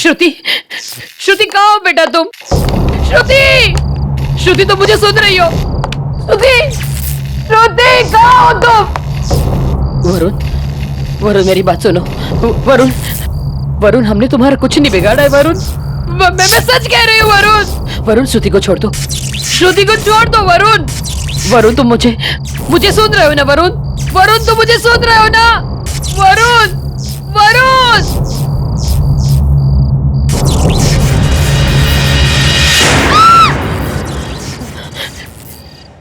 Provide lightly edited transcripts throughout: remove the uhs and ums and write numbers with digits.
श्रुति, श्रुति कहाँ हो बेटा तुम? श्रुति, श्रुति तुम मुझे सुन रही हो? श्रुति, श्रुति कहाँ हो तुम? वरुण, वरुण मेरी बात सुनो। वरुण, वरुण हमने तुम्हारा कुछ नहीं बिगाड़ा है वरुण। मैं सच कह रही हूँ वरुण। वरुण श्रुति को छोड़ दो, श्रुति को छोड़ दो वरुण। वरुण तुम मुझे सुन रहे हो ना वरुण? वरुण तुम मुझे सुन रहे हो ना? वरुण, वरुण।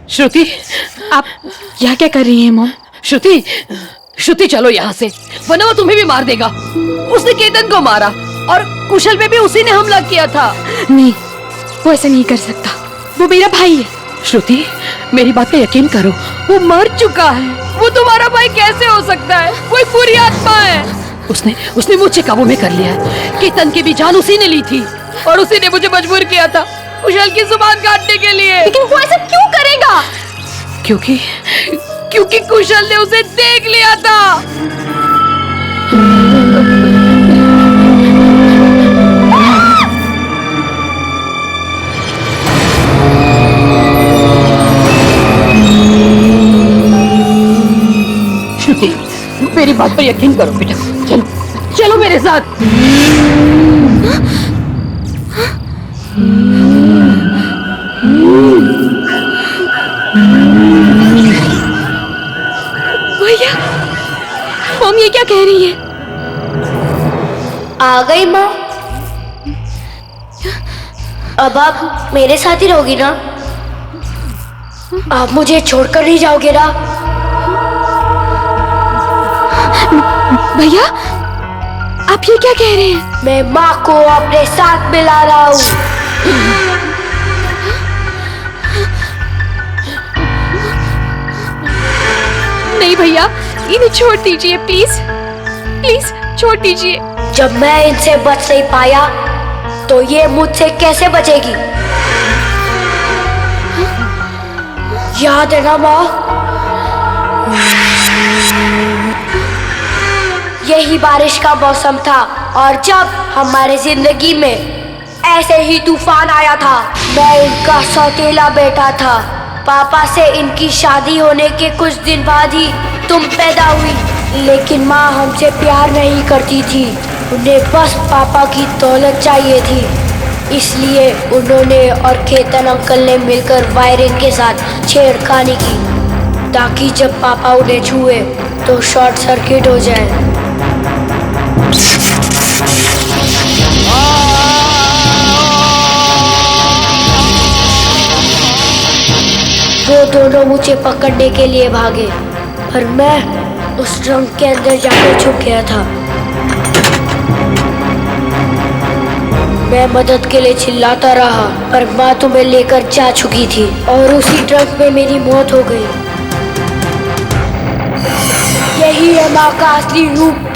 श्रुति, आप यहाँ क्या कर रही हैं मॉम? श्रुति, श्रुति चलो यहाँ से, वरना वो तुम्हें भी मार देगा। उसने केतन को मारा और कुशल पे भी उसी ने हमला किया था। नहीं, वो ऐसा नहीं कर सकता, वो मेरा भाई है। श्रुति मेरी बात पे यकीन करो, वो मर चुका है। वो तुम्हारा भाई कैसे हो सकता है? वो एक बुरी आत्मा है। उसने मुझे काबू में कर लिया है। केतन की भी जान उसी ने ली थी और उसी ने मुझे मजबूर किया था कुशल की जुबान काटने के लिए। लेकिन वो ऐसा क्यों करेगा? क्योंकि कुशल ने उसे देख लिया था। श्रुति मेरी बात पर यकीन करो बेटा, चलो चलो मेरे साथ। भैया, मॉम ये क्या कह रही है? आ गई माँ। अब आप मेरे साथ ही रहोगी ना? आप मुझे छोड़कर नहीं जाओगे ना? भैया, आप ये क्या कह रहे हैं? मैं माँ को अपने साथ मिला रहा हूँ। नहीं भैया, इन्हें छोड़ दीजिए प्लीज, प्लीज छोड़ दीजिए। जब मैं इनसे बच नहीं पाया तो ये मुझसे कैसे बचेगी? याद है ना माँ? यही बारिश का मौसम था और जब हमारे जिंदगी में ऐसे ही तूफान आया था। मैं इनका सौतेला बेटा था। पापा से इनकी शादी होने के कुछ दिन बाद ही तुम पैदा हुई, लेकिन माँ हमसे प्यार नहीं करती थी। उन्हें बस पापा की दौलत चाहिए थी, इसलिए उन्होंने और केतन अंकल ने मिलकर वायरिंग के साथ छेड़खानी की ताकि जब पापा उन्हें छुए तो शॉर्ट सर्किट हो जाए। वो दोनों मुझे पकड़ने के लिए भागे, पर मैं उस ट्रंक के अंदर जाकर छुप गया था। मैं मदद के लिए चिल्लाता रहा, पर माँ तुम्हें लेकर जा चुकी थी और उसी ट्रंक में मेरी मौत हो गई। यही है माँ का असली रूप।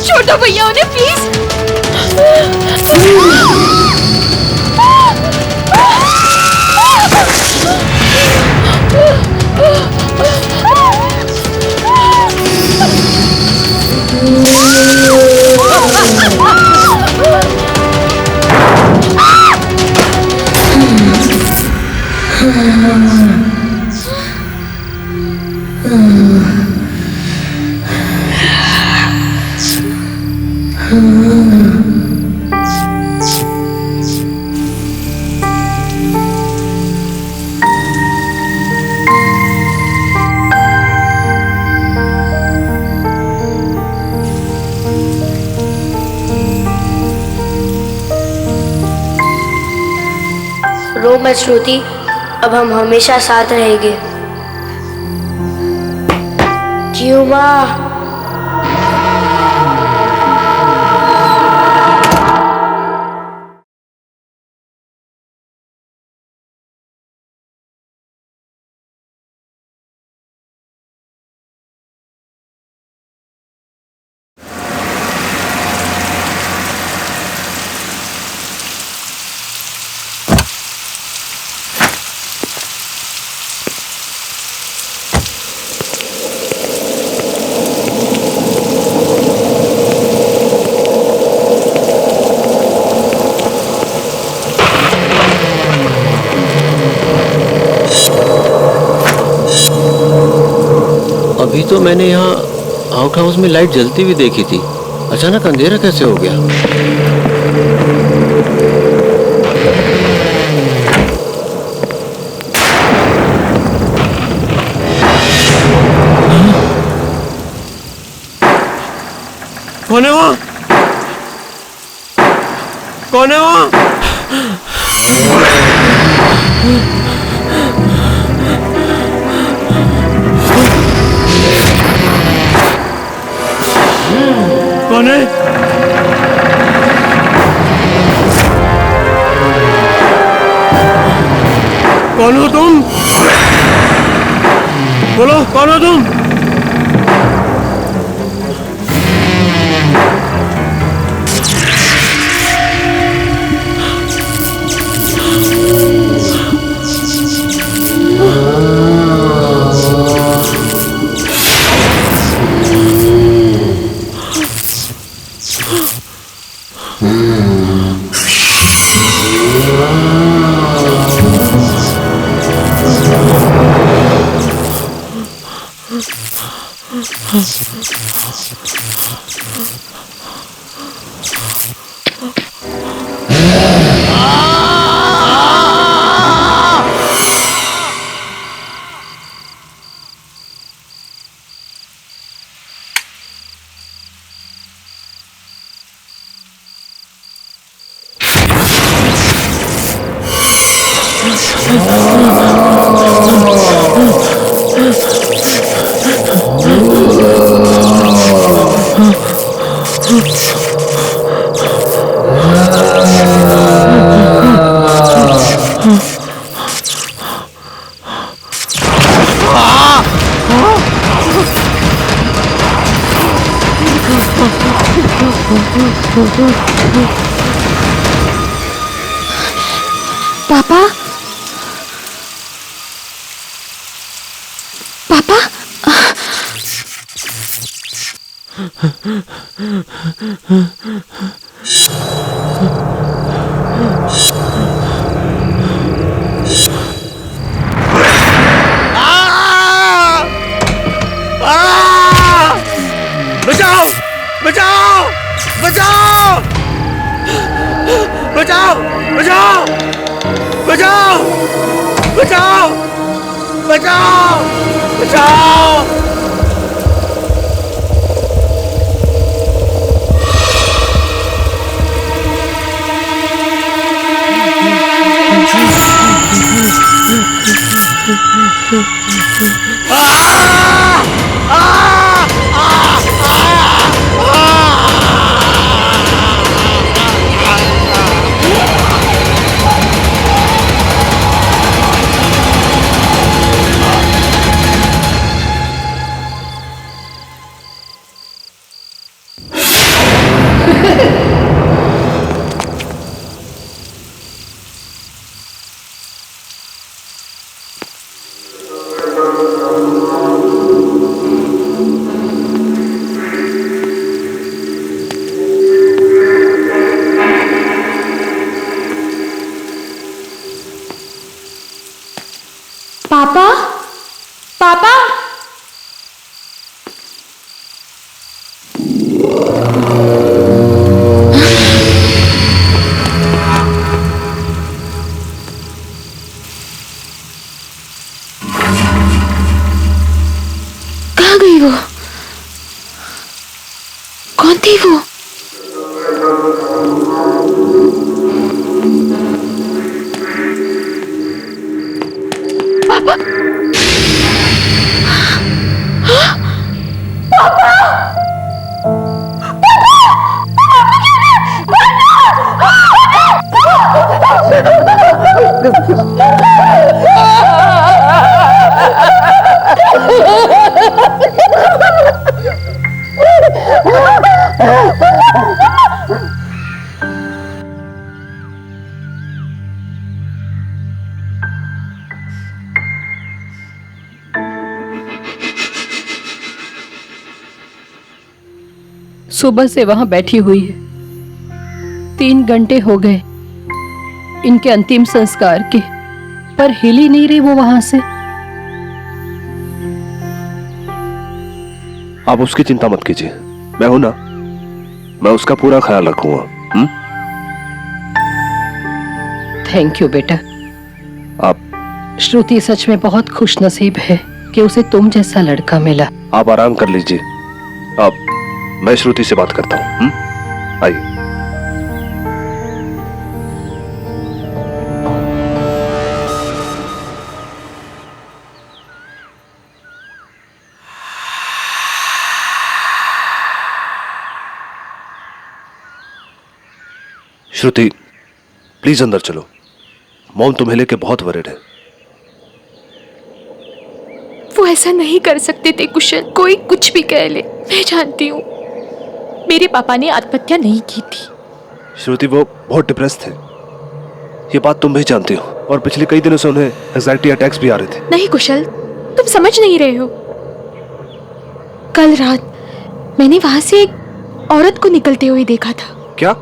छोटो भैया उन्हें प्लीज। रो मत श्रुति, अब हम हमेशा साथ रहेंगे। क्यों माँ? तो मैंने यहाँ आउट हाउस में लाइट जलती हुई देखी थी। अचानक अंधेरा कैसे हो गया? कौन है वहाँ? कौन है वहाँ? कौन है? कौन हो तुम? बोलो, कौन हो तुम? पापा, पापा, बचाओ! बचाओ! बचाओ! बचाओ! बचाओ! बचाओ! बचाओ! बचाओ! बचाओ! पापा, पापा, कहाँ गई वो? कौन थी वो? सुबह से वहां बैठी हुई है। 3 घंटे हो गए इनके अंतिम संस्कार के, पर हिल ही नहीं रही वो वहां से। आप उसकी चिंता मत कीजिए, मैं हूं ना, मैं उसका पूरा ख्याल रखूंगा। थैंक यू बेटा। आप श्रुति सच में बहुत खुश नसीब है कि उसे तुम जैसा लड़का मिला। आप आराम कर लीजिए। अब मैं श्रुति से बात करता हूँ। आइए। श्रुति, प्लीज अंदर चलो। मॉम तुम्हें लेके बहुत वरीड है। वो ऐसा नहीं कर सकते थे कुशल, कोई कुछ भी कह ले, मैं जानती हूँ। मेरे पापा ने आत्महत्या नहीं की थी। श्रुति, वो बहुत डिप्रेस थे, ये बात तुम भी जानती हो, और पिछले कई दिनों से उन्हें एंजाइटी अटैक्स भी आ रहे थे। नहीं कुशल, तुम समझ नहीं रहे हो। कल रात मैंने वहां से एक औरत को निकलते हुए देखा था। क्या?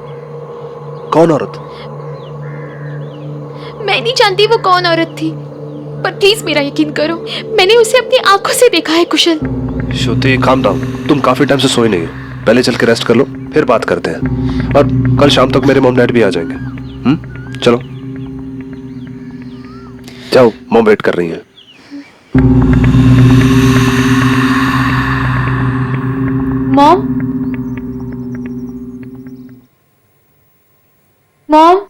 कौन औरत? मैं नहीं जानती वो कौन औरत थी, पर प्लीज मेरा यकीन करो, मैंने उसे अपनी आंखों से देखा है कुशल। श्रुति, काम डाउन। तुम काफी टाइम से सोई नहीं हो, पहले चल के रेस्ट कर लो, फिर बात करते हैं। और कल शाम तक मेरे मॉम डैड भी आ जाएंगे। चलो जाओ, मॉम वेट कर रही हैं। मॉम, मॉम,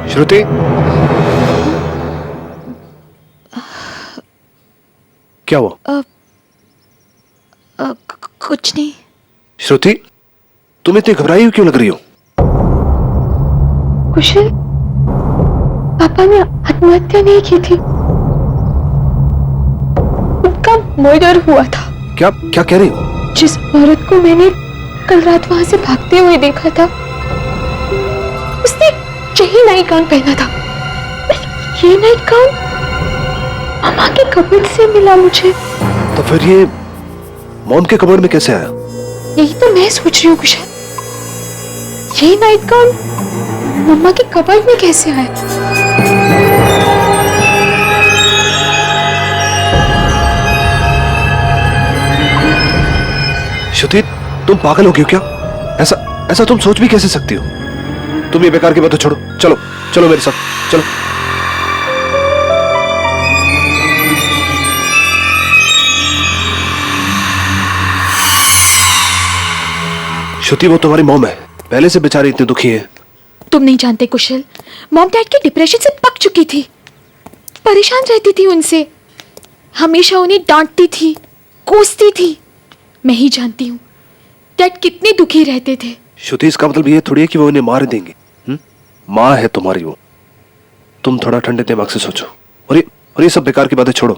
श्रुति, क्या हुआ? कुछ नहीं। श्रुति, तुम इतनी घबराई हुई क्यों लग रही हो? कुशल, पापा ने आत्महत्या नहीं की थी, उनका मर्डर हुआ था। क्या क्या कह रही हो? जिस औरत को मैंने कल रात वहां से भागते हुए देखा था, उसने यही नाइट गाउन पहना था। ये नाइट गाउन मामा के कपड़े से मिला मुझे। तो फिर ये मॉम के कबर्ड में कैसे आया? यही तो मैं सोच रही हूँ कुशल, ये नाइट गाउन मम्मा के कपबोर्ड में कैसे आया? श्रुति, तुम पागल हो गई हो क्या? ऐसा ऐसा तुम सोच भी कैसे सकती हो? तुम ये बेकार की बातें छोड़ो, चलो चलो मेरे साथ चलो। श्रुति, वो तुम्हारी मॉम है, पहले से बेचारी इतनी दुखी है। तुम नहीं जानते कुशल, मॉम डैड की डिप्रेशन से पक चुकी थी, परेशान रहती थी उनसे, हमेशा उन्हें डांटती थी, कोसती थी। मैं ही जानती हूँ डैड कितने दुखी रहते थे। श्रुति, इसका मतलब ये थोड़ी है कि वो उन्हें मार देंगे। माँ है तुम्हारी वो। तुम थोड़ा ठंडे दिमाग से सोचो, और ये सब बेकार की बातें छोड़ो।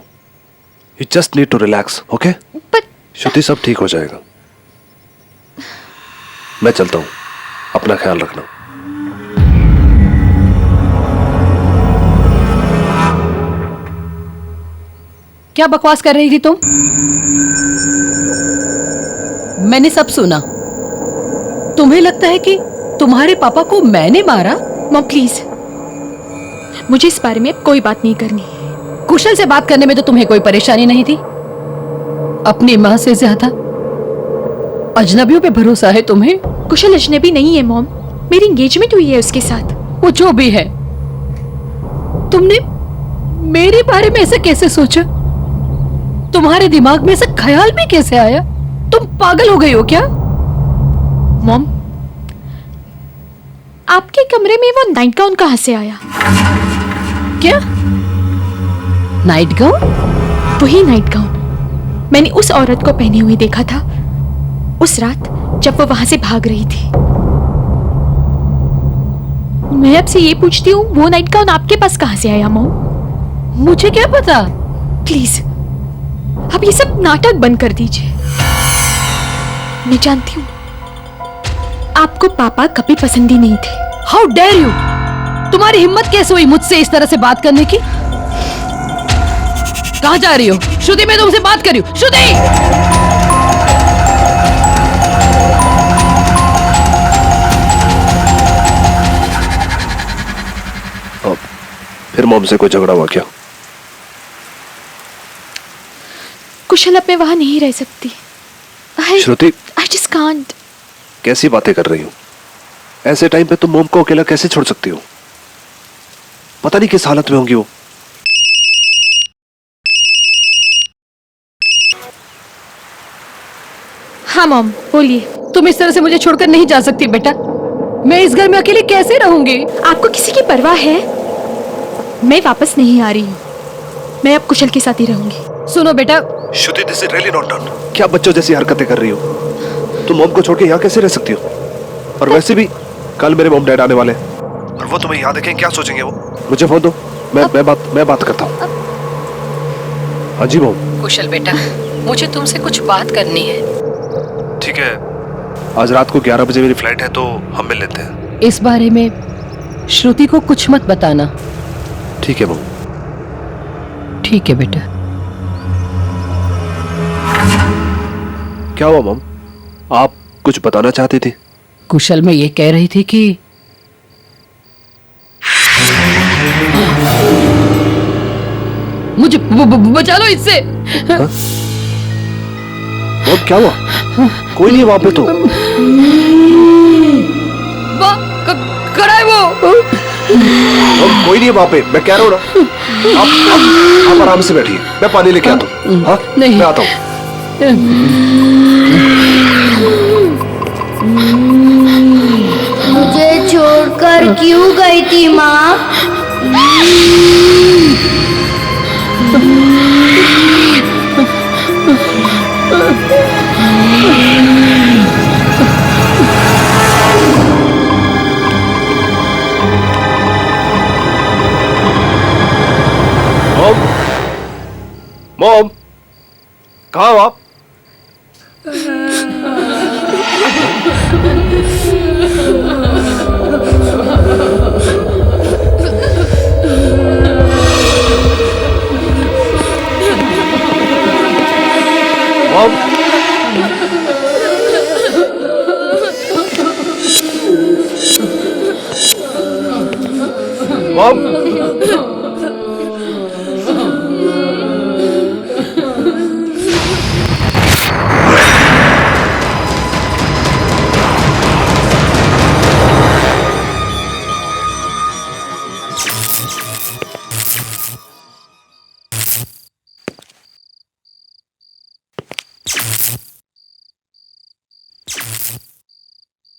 You just need to relax, okay? Shruti, सब ठीक हो जाएगा। मैं चलता हूँ, अपना ख्याल रखना। क्या बकवास कर रही थी तुम? मैंने सब सुना। तुम्हें लगता है कि तुम्हारे पापा को मैंने मारा? मॉम प्लीज, मुझे इस बारे में अब कोई बात नहीं करनी। कुशल से बात करने में तो तुम्हें कोई परेशानी नहीं थी। अपनी माँ से ज्यादा अजनबियों पे भरोसा है तुम्हें। कुशल अजनबी नहीं है मॉम, मेरी एंगेजमेंट हुई है उसके साथ। वो जो भी है, तुमने मेरे बारे में ऐसा कैसे सोचा? तुम्हारे दिमाग में ऐसा ख्याल भी कैसे आया? तुम पागल हो गई हो क्या? मॉम, आपके कमरे में वो नाइट गाउन कहां से आया? क्या नाइट गाउन? वही नाइट गाउन मैंने उस औरत को पहने हुए देखा था उस रात जब वो वहां से भाग रही थी। मैं आपसे ये पूछती हूँ, वो नाइट गाउन आपके पास कहां से आया मॉम? मुझे क्या पता। प्लीज अब ये सब नाटक बंद कर दीजिए। मैं जानती हूँ आपको पापा कभी पसंद ही नहीं थे। How dare you! तुम्हारी हिम्मत कैसे हुई मुझसे इस तरह से बात करने की? कहां जा रही हो? श्रुति, मैं तुमसे बात कर रही हूँ। श्रुति! फिर मॉम से कोई झगड़ा हुआ क्या? कुशल अब मैं वहां नहीं रह सकती। श्रुति, आई जस्ट कांट। कैसी बातें कर रही हो? ऐसे टाइम पे तुम मॉम को अकेला कैसे छोड़ सकती हो? पता नहीं किस हालत में होंगी वो। हाँ मॉम बोलिए। तुम इस तरह से मुझे छोड़कर नहीं जा सकती बेटा। मैं इस घर में अकेले कैसे रहूंगी? आपको किसी की परवाह है? मैं वापस नहीं आ रही हूँ। मैं अब कुशल के साथ ही रहूंगी। सुनो बेटा, Shruti, this is really not done. क्या बच्चों जैसी हरकतें कर रही हो? तुम मॉम को छोड़ के यहाँ कैसे रह सकती हो? और वैसे भी कल मेरे मॉम डैड आने वाले हैं और वो तुम्हें यहाँ देखें क्या सोचेंगे वो? मुझे फोन दो, मैं बात करता हूँ। हाँ जी मॉम। कुशल बेटा, मुझे तुमसे कुछ बात करनी है। ठीक है, आज रात को 11 बजे मेरी फ्लाइट है तो हम मिल लेते हैं। इस बारे में श्रुति को कुछ मत बताना। ठीक है मॉम। ठीक है बेटा। क्या हुआ मॉम? आप कुछ बताना चाहती थी? कुशल, मैं ये कह रही थी कि मुझे बचा लो इससे। मॉम क्या हुआ? कोई नहीं है वहां पे तो। खड़ा है वो। मॉम कोई नहीं है वहां पे, मैं कह रहा हूँ ना। आप आराम से बैठिए, मैं पानी लेके आता हूँ। हाँ नहीं। मैं आता हूँ। मुझे छोड़कर क्यों गई थी माँ? मॉम, मॉम, कहाँ हो आप? मॉम, मॉम,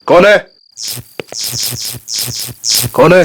कौन है? कौन है?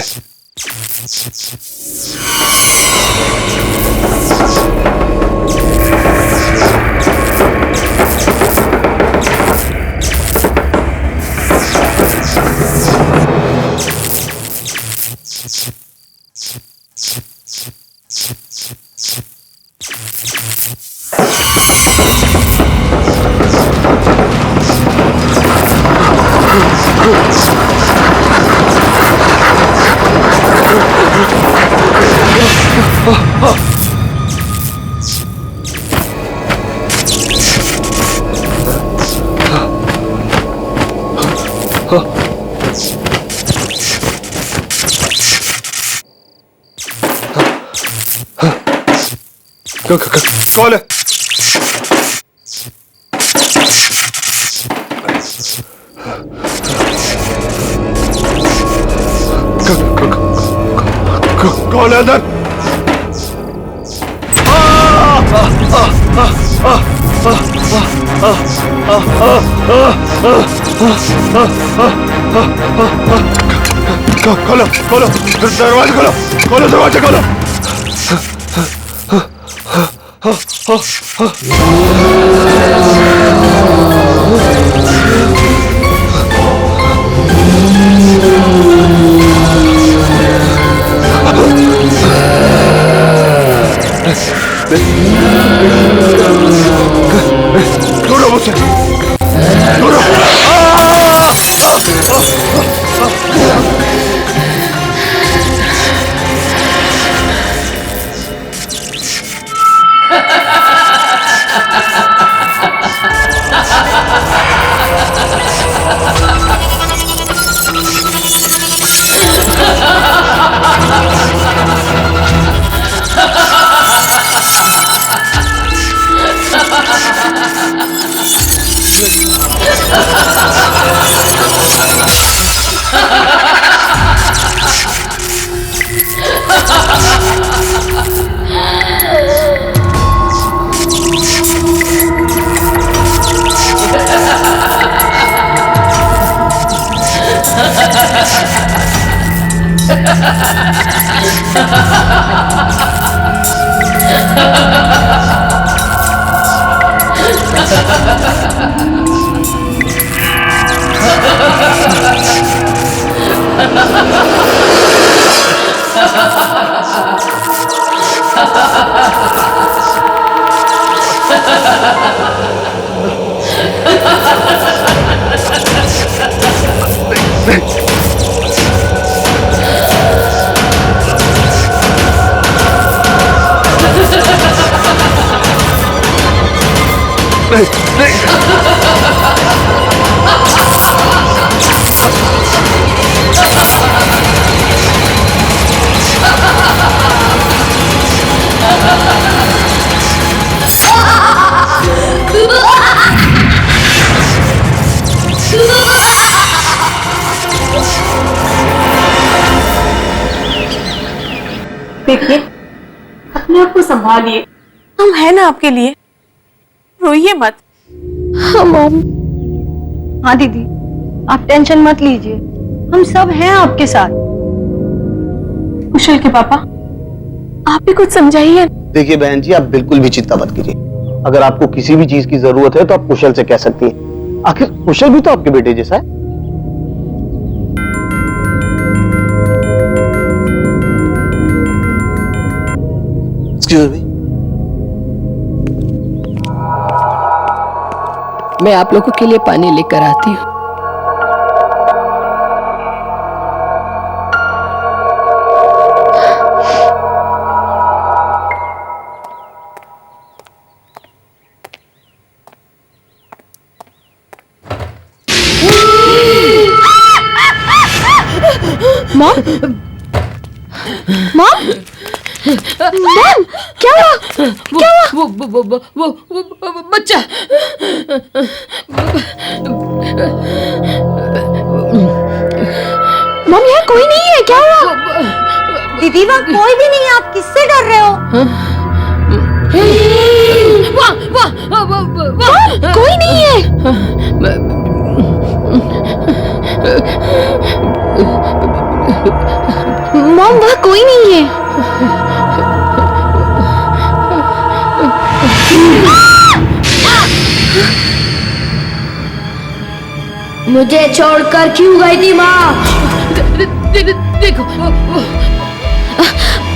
कौन है? कौन है अंदर? खोलो खोलो दरवाजा खोलो, खोलो दरवाजा खोलो। दूर मुझसे, दूर। देखिए, अपने आप को संभालिए, हम हैं ना आपके लिए, रोइए मत। हाँ मॉम। हाँ दीदी, आप टेंशन मत लीजिए, हम सब हैं आपके साथ। कुशल के पापा, आप भी कुछ समझाइए। देखिए बहन जी, आप बिल्कुल भी चिंता मत कीजिए। अगर आपको किसी भी चीज की जरूरत है तो आप कुशल से कह सकती हैं। आखिर कुशल भी तो आपके बेटे जैसा है। एक्सक्यूज मी, मैं आप लोगों के लिए पानी लेकर आती हूँ। मॉम, मॉम, मॉम, क्या हुआ? क्या हुआ? वो बच्चा। मॉम, यहाँ कोई नहीं है, क्या हुआ? दीदी वहाँ कोई भी नहीं है, आप किससे डर रहे हो? मॉम, कोई नहीं है। मॉम, वहाँ कोई नहीं है। मुझे छोड़कर क्यों गई थी माँ? देखो,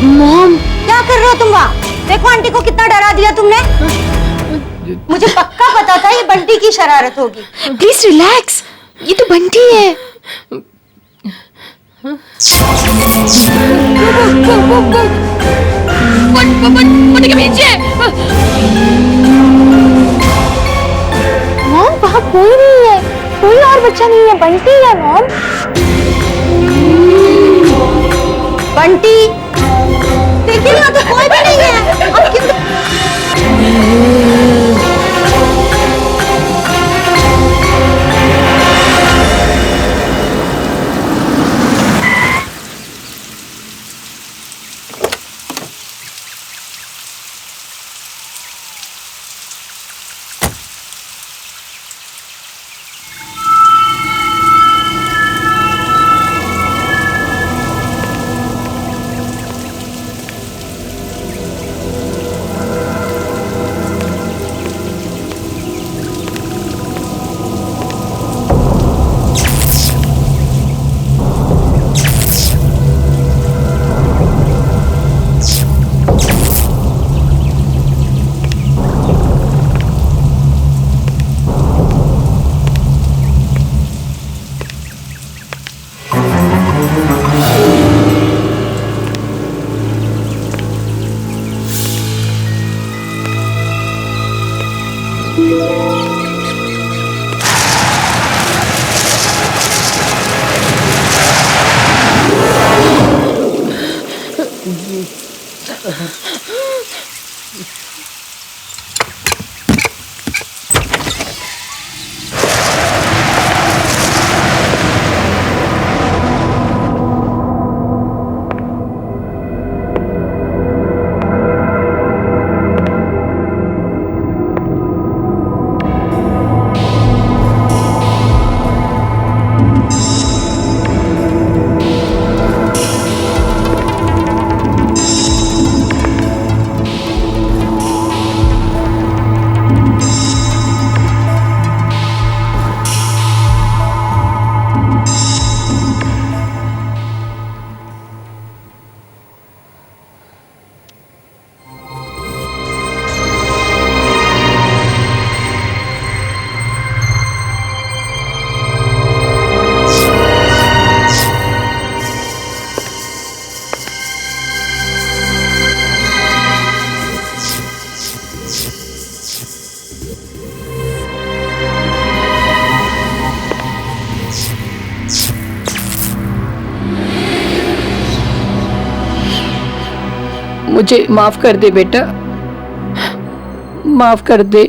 मॉम, क्या कर रहे हो तुम वहाँ? देखो आंटी को कितना डरा दिया तुमने। मुझे पक्का पता था ये बंटी की शरारत होगी। प्लीज रिलैक्स, ये तो बंटी है। बंटी के पीछे। मॉम, वहाँ कोई नहीं है, कोई और बच्चा नहीं है, बंटी है मॉम। बंटी, देखिए यहाँ तो कोई भी नहीं है। अब किस मुझे माफ कर दे बेटा, माफ कर दे।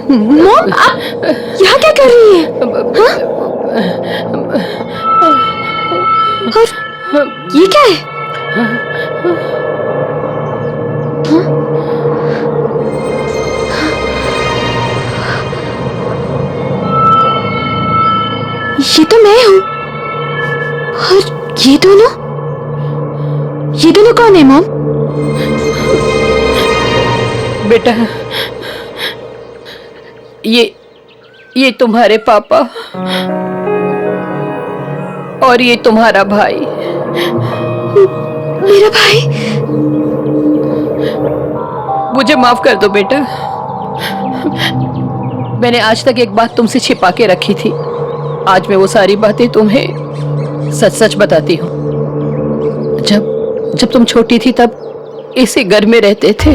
मॉम, आप यहाँ क्या कर रही है? और ये क्या है? ये तो मैं हूँ। और ये दोनों कौन है मॉम? बेटा, ये तुम्हारे पापा और ये तुम्हारा भाई। मेरा भाई? मुझे माफ कर दो बेटा, मैंने आज तक एक बात तुमसे छिपा के रखी थी। आज मैं वो सारी बातें तुम्हें सच सच बताती हूँ। जब तुम छोटी थी तब इसी घर में रहते थे।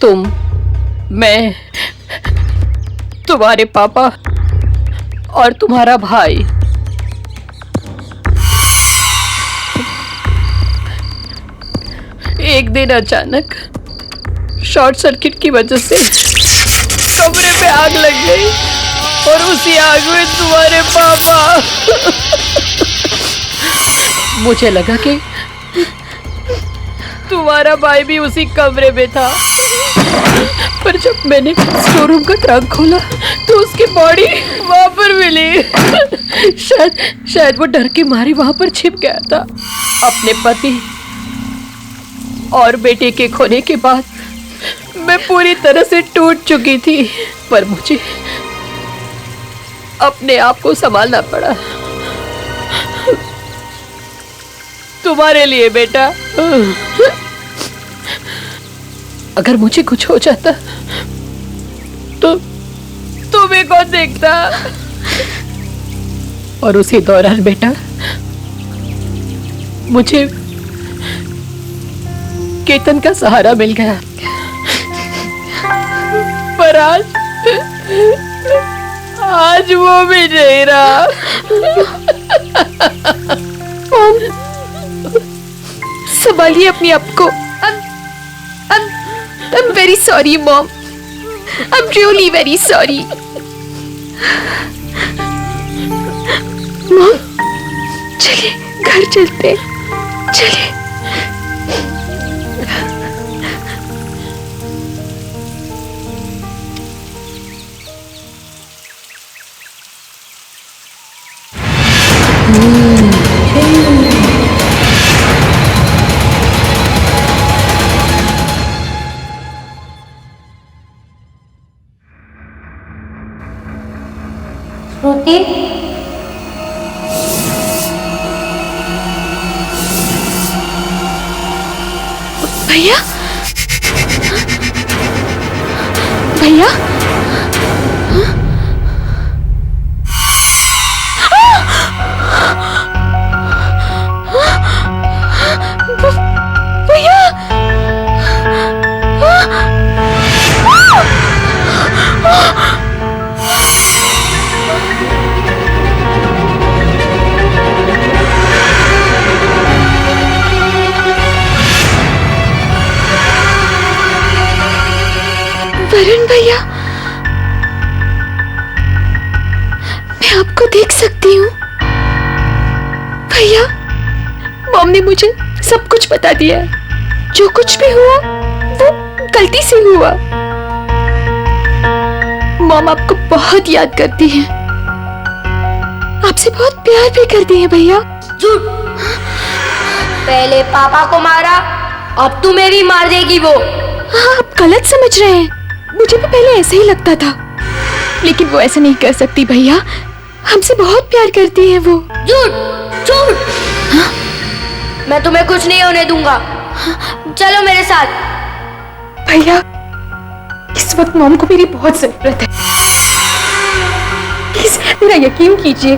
तुम, मैं, तुम्हारे पापा और तुम्हारा भाई। एक दिन अचानक शॉर्ट सर्किट की वजह से कमरे में आग लग गई और उसी आग में तुम्हारे पापा। मुझे लगा कि तुम्हारा भाई भी उसी कमरे में था, पर जब मैंने स्टोर रूम का ट्रंक खोला तो उसकी बॉडी वहां पर मिली। शायद वो डर के मारे वहां पर छिप गया था। अपने पति और बेटे के खोने के बाद मैं पूरी तरह से टूट चुकी थी, पर मुझे अपने आप को संभालना पड़ा। तुम्हारे लिए बेटा। अगर मुझे कुछ हो जाता तो तुम्हें कौन देखता? और उसी दौरान बेटा मुझे केतन का सहारा मिल गया, पर आज वो भी नहीं रहा। संभालिए अपने आप को। I'm very sorry, Mom. I'm really very sorry. Mom, चलिए घर चलते, चलिए। श्रुति, भैया, भैया, भैया, वरुण भैया, मैं आपको देख सकती हूँ। भैया, मॉम ने मुझे सब कुछ बता दिया। जो कुछ भी हुआ वो गलती से हुआ। मॉम आपको बहुत याद करती है, आपसे बहुत प्यार भी करती है। भैया, झूठ। पहले पापा को मारा, अब तू मेरी मार देगी वो। हाँ, आप गलत समझ रहे हैं। मुझे भी पहले ऐसे ही लगता था, लेकिन वो ऐसा नहीं कर सकती। भैया, हमसे बहुत प्यार करती है वो। झूठ, झूठ। हाँ? मैं तुम्हें कुछ नहीं होने दूंगा। चलो मेरे साथ। भैया, इस वक्त मॉम को मेरी बहुत जरूरत है। प्लीज मेरा यकीन कीजिए,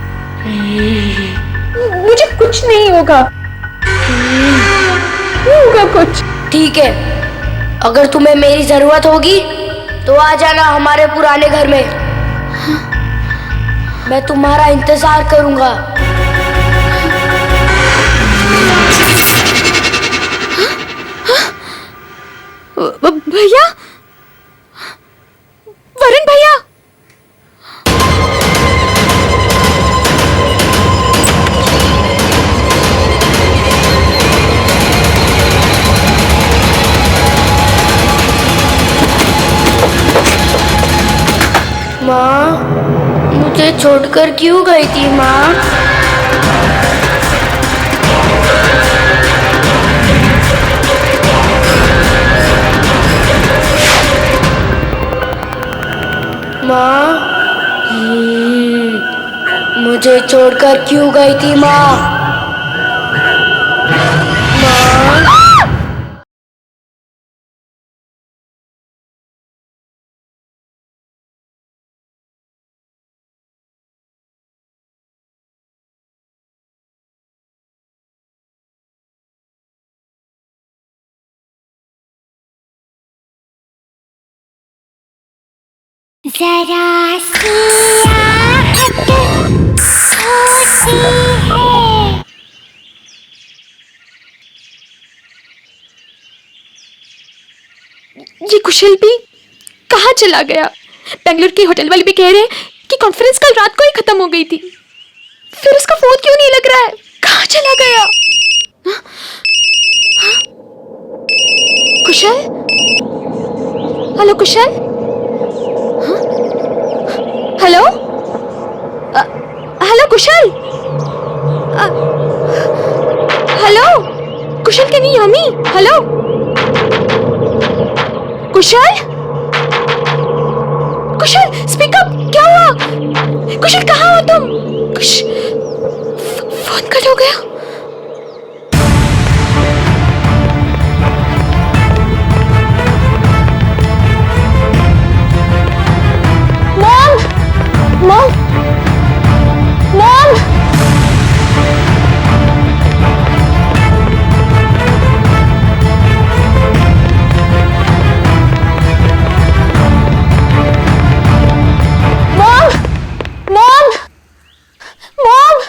मुझे कुछ नहीं होगा। नहीं होगा कुछ। ठीक है, अगर तुम्हें मेरी जरूरत होगी तो आ जाना हमारे पुराने घर में। मैं तुम्हारा इंतजार करूंगा। भैया, वरुण भैया, माँ, मुझे छोड़कर क्यों गई थी माँ? माँ, मुझे छोड़कर क्यों गई थी माँ? माँ, जरा सी आहट होती है। ये कुशल भी कहाँ चला गया? बेंगलुरु के होटल वाले भी कह रहे हैं कि कॉन्फ्रेंस कल रात को ही खत्म हो गई थी। फिर उसका फोन क्यों नहीं लग रहा है? कहाँ चला गया? हाँ? हाँ? कुशल? हेलो कुशल? हाँ? Hello? Hello Kusal? Hello Kusal, can you hear me? Hello Kusal? Kusal speak up, क्या हुआ? कुशल कहाँ हो तुम? फोन कट हो गया। Mom mom mom mom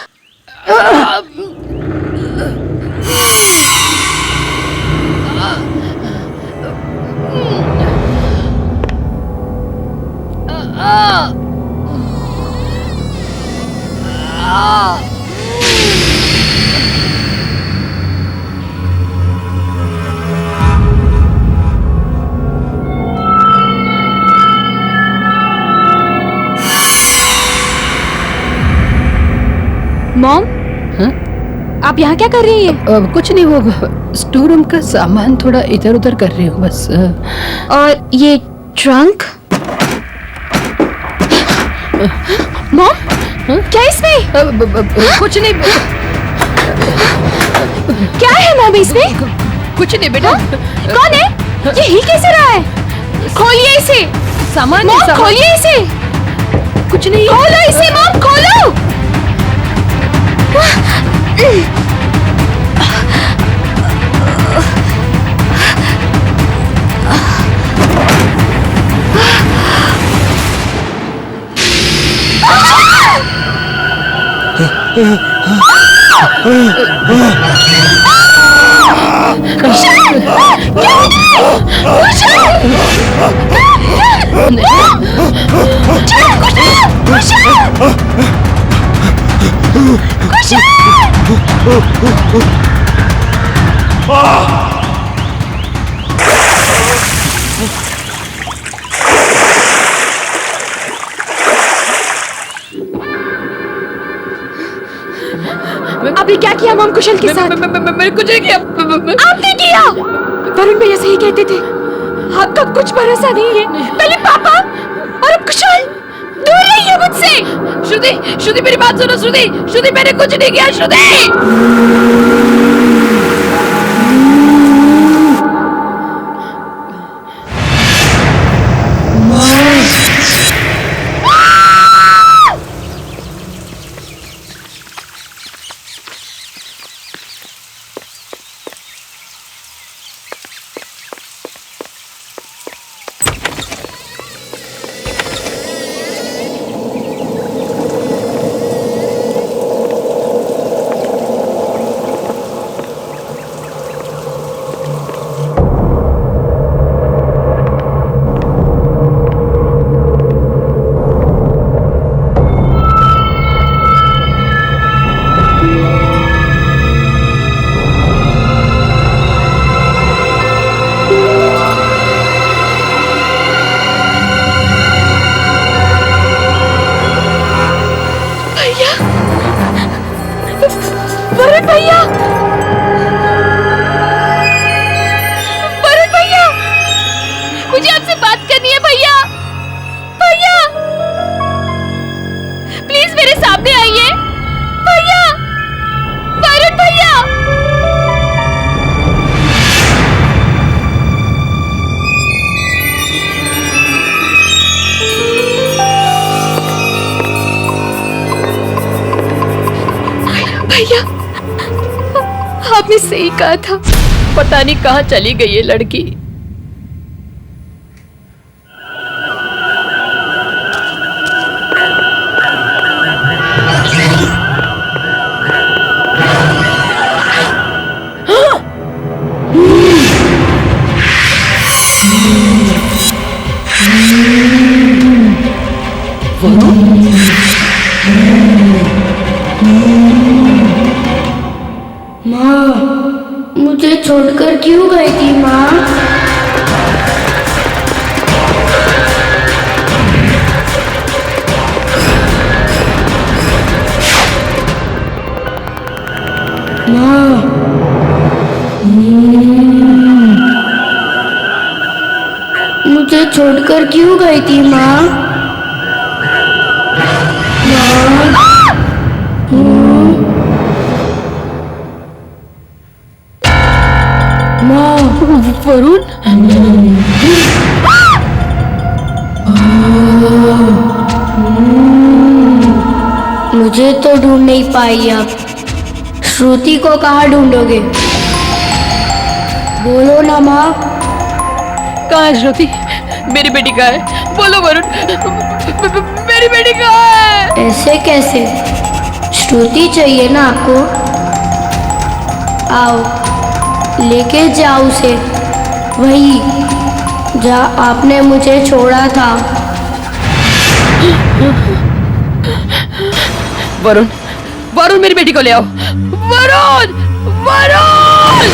mom आप यहाँ क्या कर रही हैं? कुछ नहीं, वो स्टोर रूम का सामान थोड़ा इधर उधर कर रही हूँ बस। और ये ट्रंक? मॉम क्या इसमें? कुछ नहीं, क्या है मॉम इसमें? कुछ नहीं बेटा। कौन है? ये हिल कैसे रहा है? खोलिए इसे। सामान मॉम सामान- खोलिए इसे। कुछ नहीं। खोलो इसे मॉम, खोलो। आपने क्या किया मॉम कुशल के साथ? मैंने कुछ नहीं किया। आपने किया। वरुण भैया सही कहते थे, आपका कुछ भरोसा नहीं है। पहले पापा और अब कुशल। दूर रहिए मुझसे। श्रुति मेरी बात सुनो। श्रुति मैंने कुछ नहीं किया। श्रुति वरुण भैया, वरुण भैया, मुझे आपसे बात करनी है भैया। भैया प्लीज मेरे सामने आइए। भैया, वरुण भैया। भैया आपने सही कहा था। पता नहीं कहाँ चली गई ये लड़की। माँ, मुझे छोड़कर क्यों गई थी माँ? मुझे छोड़कर क्यों गई थी माँ? वरुण, मुझे तो ढूंढ नहीं पाई अब। श्रुति को कहाँ ढूंढोगे? बोलो ना माँ। कहाँ है श्रुति? मेरी बेटी कहाँ है? बोलो वरुण, मेरी बेटी कहाँ है? ऐसे कैसे? श्रुति चाहिए ना आपको? आओ, लेके जाओ उसे वही जहाँ आपने मुझे छोड़ा था। वरुण, वरुण मेरी बेटी को ले आओ। वरुण, वरुण!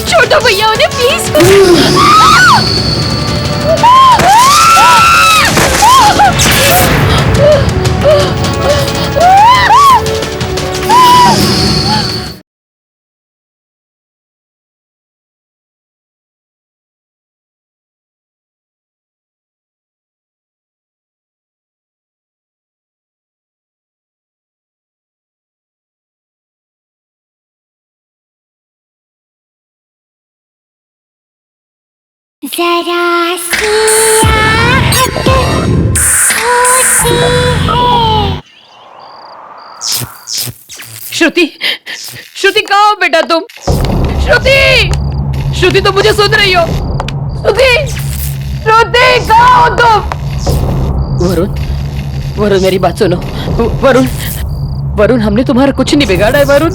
छोटो भैया उन्हें प्लीज। जरा सी आहट होती है। श्रुति, श्रुति कहाँ हो बेटा तुम? श्रुति, श्रुति तुम मुझे सुन रही हो? श्रुति, श्रुति कहाँ हो तुम? वरुण, वरुण मेरी बात सुनो। वरुण, वरुण हमने तुम्हारा कुछ नहीं बिगाड़ा है वरुण।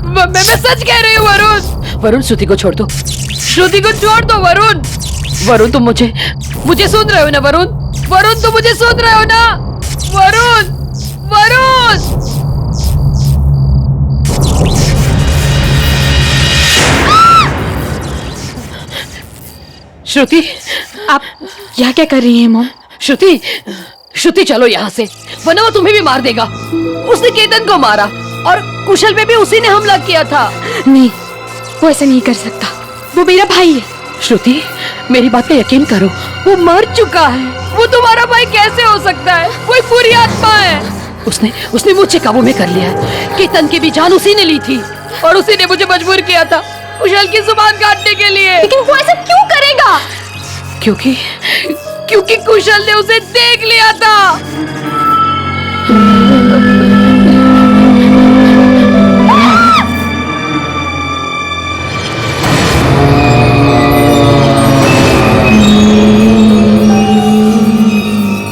मैं सच कह रही हूँ वरुण। वरुण श्रुति को छोड़ दो, श्रुति को छोड़ दो वरुण। वरुण तुम मुझे सुन रहे हो ना वरुण? वरुण तुम मुझे सुन रहे हो ना? वरुण, वरुण! श्रुति, आप यहाँ क्या कर रही हैं मॉम? श्रुति, श्रुति चलो यहाँ से, वरना वो तुम्हें भी मार देगा। उसने केतन को मारा और कुशल पे भी उसी ने हमला किया था। नहीं, वो ऐसा नहीं कर सकता। वो मेरा भाई है। श्रुति, मेरी बात पे यकीन करो, वो मर चुका है। वो तुम्हारा भाई कैसे हो सकता है? वो एक बुरी आत्मा है। उसने मुझे काबू में कर लिया है। केतन की भी जान उसी ने ली थी और उसी ने मुझे मजबूर किया था कुशल की जुबान काटने के लिए। लेकिन वो ऐसा क्यों करेगा? क्योंकि कुशल ने उसे देख लिया था।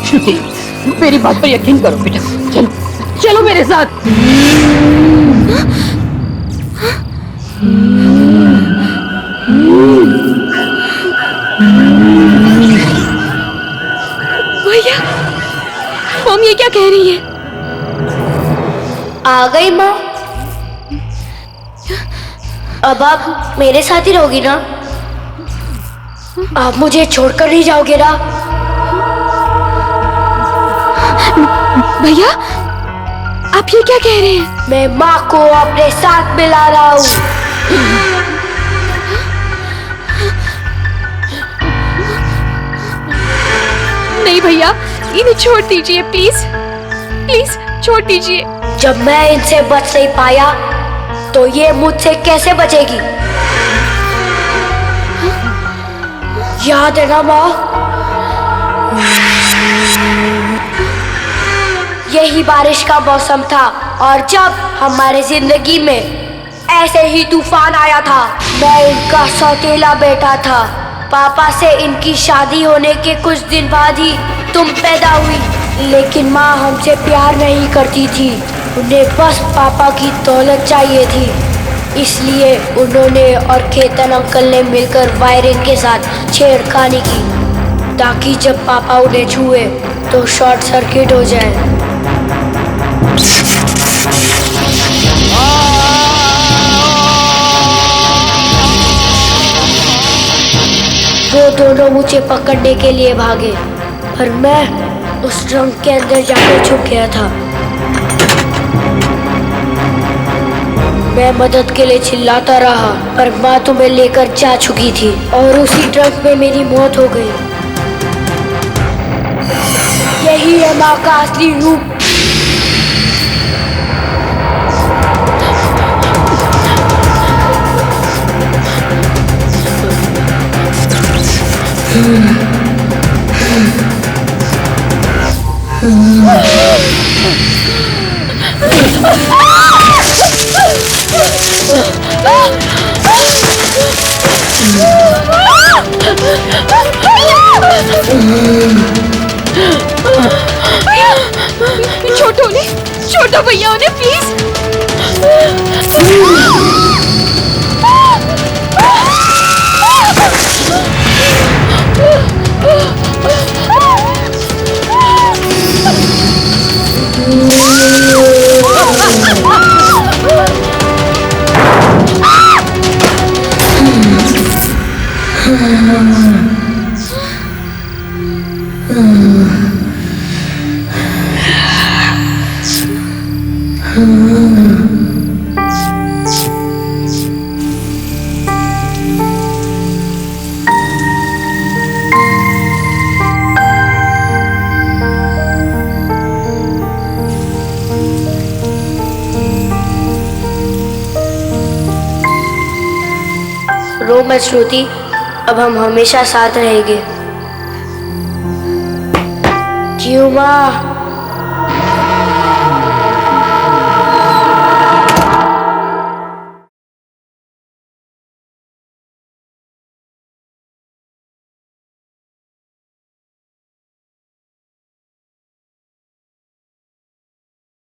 श्रुति, मेरी बात पर यकीन करो बेटा। चलो, चलो मेरे साथ। भैया, मॉम ये क्या कह रही है? आ गई माँ। अब आप मेरे साथ ही रहोगी ना? आप मुझे छोड़कर नहीं जाओगे ना? भैया, आप ये क्या कह रहे हैं? मैं माँ को अपने साथ मिला रहा हूँ। नहीं भैया, इन्हें छोड़ दीजिए प्लीज, प्लीज छोड़ दीजिए। जब मैं इनसे बच नहीं पाया तो ये मुझसे कैसे बचेगी? याद है ना माँ? यही बारिश का मौसम था और जब हमारे जिंदगी में ऐसे ही तूफान आया था। मैं इनका सौतेला बेटा था। पापा से इनकी शादी होने के कुछ दिन बाद ही तुम पैदा हुई। लेकिन माँ हमसे प्यार नहीं करती थी। उन्हें बस पापा की दौलत चाहिए थी। इसलिए उन्होंने और केतन अंकल ने मिलकर वायरिंग के साथ छेड़खानी की ताकि जब पापा उन्हें छुए तो शॉर्ट सर्किट हो जाए। वो दोनों मुझे पकड़ने के लिए भागे पर मैं उस ट्रंक के अंदर जाकर छुप गया था। मैं मदद के लिए चिल्लाता रहा पर माँ तुम्हें लेकर जा चुकी थी और उसी ट्रंक में मेरी मौत हो गई। यही है माँ का असली रूप। छोटो भैया उन्हें प्लीज। रो मत श्रुति, अब हम हमेशा साथ रहेंगे। क्यों माँ?